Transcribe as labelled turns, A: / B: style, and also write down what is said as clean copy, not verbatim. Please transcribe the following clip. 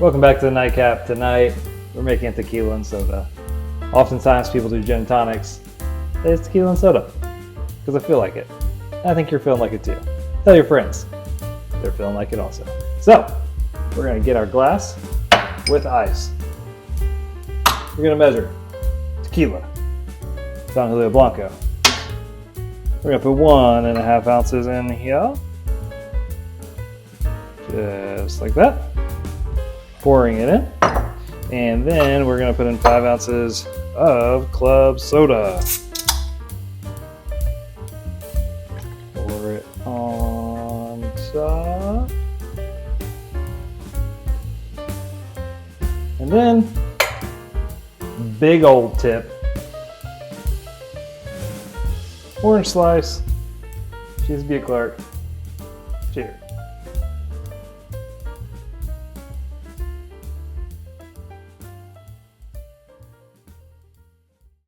A: Welcome back to the Nightcap. Tonight we're making a tequila and soda. Oftentimes people do gin and tonics. It's tequila and soda because I feel like it. And I think you're feeling like it too. Tell your friends. They're feeling like it also. So we're going to get our glass with ice. We're going to measure tequila, Don Julio Blanco. We're going to put 1.5 ounces in here. Just like that. Pouring it in. And then we're going to put in 5 ounces of club soda. Pour it on top. And then, big old tip. Orange slice. Cheese Clark. Cheers.